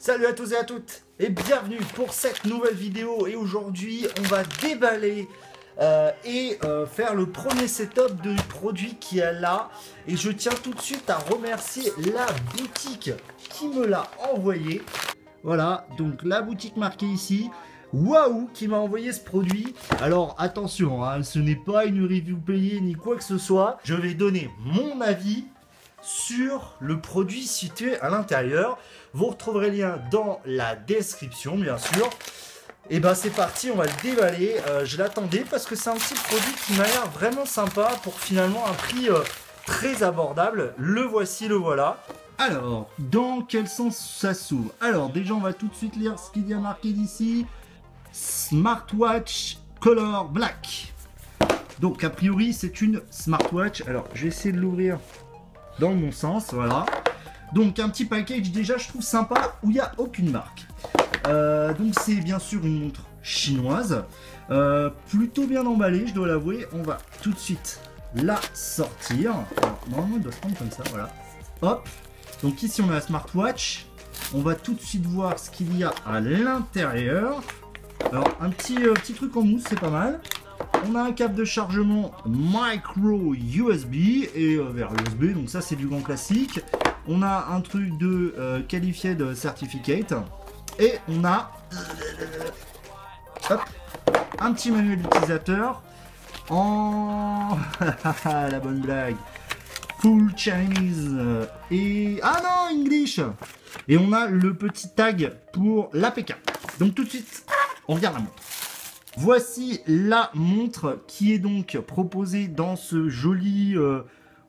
Salut à tous et à toutes et bienvenue pour cette nouvelle vidéo. Et aujourd'hui on va déballer faire le premier setup du produit qui est là. Et je tiens tout de suite à remercier la boutique qui me l'a envoyé. Voilà, donc la boutique marquée ici. Waouh, qui m'a envoyé ce produit. Alors attention, hein, ce n'est pas une review payée ni quoi que ce soit. Je vais donner mon avis sur le produit situé à l'intérieur. Vous retrouverez le lien dans la description, bien sûr. Et ben c'est parti, on va le déballer. Je l'attendais parce que c'est un petit produit qui m'a l'air vraiment sympa pour finalement un prix très abordable. Le voici, le voilà. Alors, dans quel sens ça s'ouvre? Alors, déjà, on va tout de suite lire ce qu'il y a marqué d'ici. Smartwatch Color Black. Donc, a priori, c'est une smartwatch. Alors, je vais essayer de l'ouvrir dans le bon sens, voilà. Donc, un petit package, déjà, je trouve sympa, où il n'y a aucune marque. Donc, c'est bien sûr une montre chinoise. Plutôt bien emballée, je dois l'avouer. On va tout de suite la sortir. Alors, normalement, elle doit se prendre comme ça, voilà. Hop. Donc ici on a la smartwatch, on va tout de suite voir ce qu'il y a à l'intérieur. Alors un petit truc en mousse, c'est pas mal. On a un câble de chargement micro USB et vers USB, donc ça c'est du grand classique. On a un truc de Qualified Certificate et on a hop, un petit manuel d'utilisateur en la bonne blague. Full Chinese et... Ah non, English. Et on a le petit tag pour l'APK. Donc tout de suite, on regarde la montre. Voici la montre qui est donc proposée dans ce joli...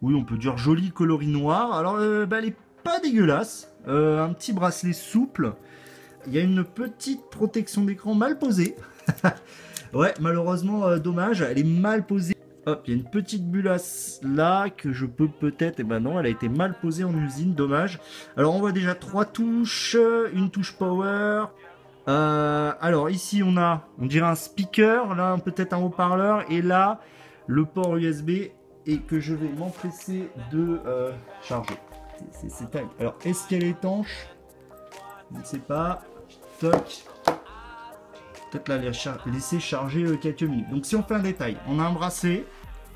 oui, on peut dire joli coloris noir. Alors, elle est pas dégueulasse. Un petit bracelet souple. Il y a une petite protection d'écran mal posée. Ouais, malheureusement, dommage. Elle est mal posée. Hop, il y a une petite bulle là que je peux peut-être... Et ben non, elle a été mal posée en usine, dommage. Alors on voit déjà 3 touches, une touche power. Alors ici on a, on dirait un speaker, là peut-être un haut-parleur. Et là, le port USB et que je vais m'empresser de charger. C'est taille. Alors est-ce qu'elle est étanche? Je ne sais pas. Toc. Peut-être la laisser charger quelques minutes. Donc si on fait un détail, on a un bracelet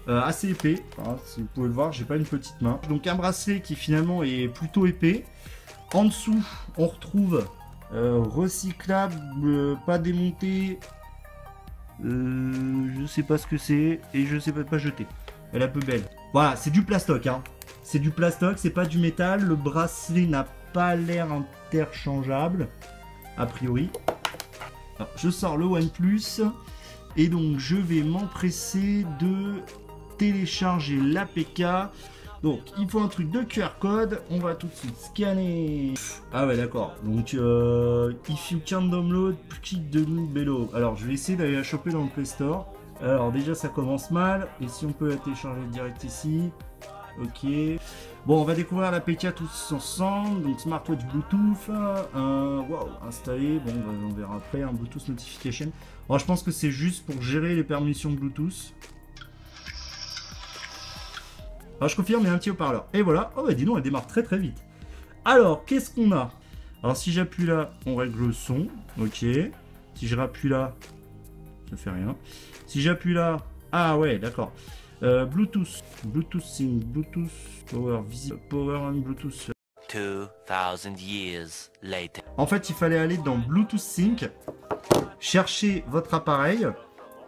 assez épais, hein, si vous pouvez le voir, j'ai pas une petite main. Donc un bracelet qui finalement est plutôt épais. En dessous, on retrouve recyclable, pas démonté. Je sais pas ce que c'est et je sais pas jeter. Elle est un peu belle. Voilà, c'est du plastoc, hein. C'est du plastoc, c'est pas du métal. Le bracelet n'a pas l'air interchangeable, a priori. Alors, je sors le OnePlus et donc je vais m'empresser de télécharger l'APK. Donc il faut un truc de QR code, on va tout de suite scanner. Ah ouais, d'accord, donc if you can download, click de nous below. Alors je vais essayer d'aller la choper dans le Play Store. Alors déjà ça commence mal, et si on peut la télécharger direct ici. Ok, bon, on va découvrir l'APK tous ensemble. Donc smartwatch Bluetooth, wow, installé. Bon, on verra après, un Bluetooth notification. Alors, je pense que c'est juste pour gérer les permissions Bluetooth. Alors je confirme, il y a un petit haut-parleur. Et voilà, oh bah dis donc, elle démarre très très vite. Alors, qu'est-ce qu'on a? Alors si j'appuie là, on règle le son, ok. Si je rappuie là, ça fait rien. Si j'appuie là, ah ouais, d'accord. Bluetooth, Bluetooth Sync, Bluetooth Power, Power and Bluetooth. 2000 years later. En fait, il fallait aller dans Bluetooth Sync, chercher votre appareil,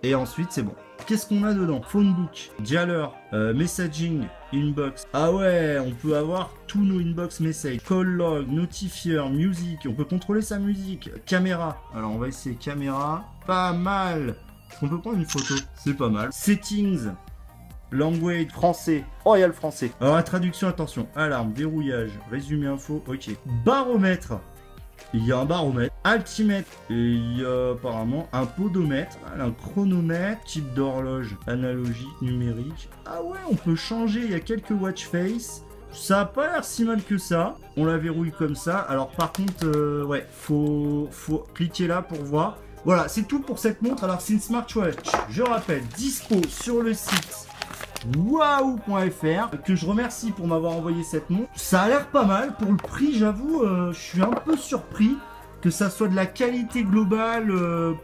et ensuite c'est bon. Qu'est-ce qu'on a dedans? Phonebook, Dialer, Messaging, Inbox. Ah ouais, on peut avoir tous nos inbox messages. Call log, notifier, music. On peut contrôler sa musique. Caméra. Alors on va essayer caméra. Pas mal. On peut prendre une photo. C'est pas mal. Settings. Language, français. Oh, il y a le français. Alors la traduction, attention. Alarme, verrouillage, résumé info. Ok. Baromètre. Il y a un baromètre. Altimètre. Et il y a apparemment un podomètre. Un chronomètre. Type d'horloge. Analogique, numérique. Ah ouais, on peut changer. Il y a quelques watch face. Ça a pas l'air si mal que ça. On la verrouille comme ça. Alors par contre, ouais, faut cliquer là pour voir. Voilà, c'est tout pour cette montre. Alors c'est une smartwatch. Je rappelle, dispo sur le site waouh.fr, que je remercie pour m'avoir envoyé cette montre. Ça a l'air pas mal pour le prix, j'avoue, je suis un peu surpris que ça soit de la qualité globale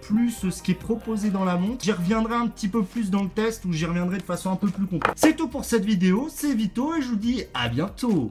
plus ce qui est proposé dans la montre. J'y reviendrai un petit peu plus dans le test où j'y reviendrai de façon un peu plus complète. C'est tout pour cette vidéo, c'est Vito et je vous dis à bientôt.